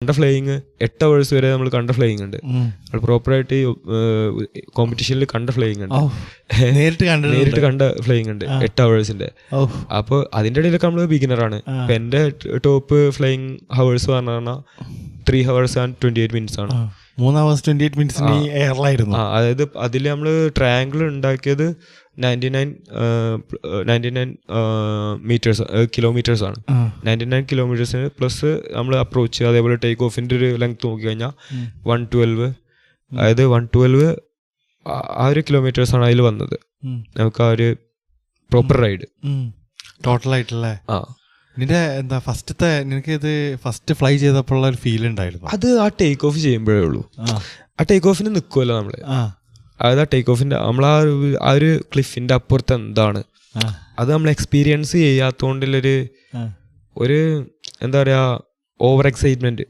കണ്ട flying 8 hours വരെ നമ്മൾ കണ്ട ഫ്ലൈയിങ് ഉണ്ട്. പ്രോപ്പറായിട്ട് കോമ്പറ്റീഷനിൽ കണ്ട ഫ്ലൈയിങ് ഉണ്ട്, നേരിട്ട് കണ്ട ഫ്ലൈയിങ് ഉണ്ട് 8 hours. അപ്പോൾ അതിൻ്റെ ഇടയിലൊക്കെ നമ്മൾ ബിഗിനറാണ്. ഇപ്പം എൻ്റെ ടോപ്പ് ഫ്ലൈയിങ് ഹവേഴ്സ് പറഞ്ഞാൽ 3 hours and 28 minutes ആണ്. 3 hours 28 minutes എയറിലായിരുന്നു. അതായത് അതിൽ നമ്മൾ ട്രയാങ്കിൾ ഉണ്ടാക്കിയത് 99 kilometers ആണ്. 99 kilometers പ്ലസ് നമ്മൾ അപ്രോച്ച്, അതേപോലെ ടേക്ക് ഓഫിൻ്റെ ഒരു ലെങ്ത് നോക്കിക്കഴിഞ്ഞാൽ 112, അതായത് 112 ആ ഒരു കിലോമീറ്റേഴ്സ് ആണ് അതിൽ വന്നത് നമുക്ക് ആ ഒരു പ്രോപ്പർ റൈഡ് ടോട്ടലായിട്ടല്ലേ. നിന്റെ എന്താ നിനക്ക് ഇത് ഫസ്റ്റ് ഫ്ലൈ ചെയ്തപ്പോൾ ഒരു ഫീൽ ഉണ്ടായിരുന്നു? അത് ആ ടേക്ക് ഓഫ് ചെയ്യുമ്പോഴേ ഉള്ളൂ. ആ ടേക്ക് ഓഫിന് നിൽക്കുമല്ലോ നമ്മള്, അതായത് ആ ടേക്ക് ഓഫിന്റെ നമ്മൾ ആ ഒരു ക്ലിഫിന്റെ അപ്പുറത്ത് എന്താണ് അത് നമ്മൾ എക്സ്പീരിയൻസ് ചെയ്യാത്തോണ്ടുള്ളൊരു എന്താ പറയാ ഓവർ എക്സൈറ്റ്മെന്റ്.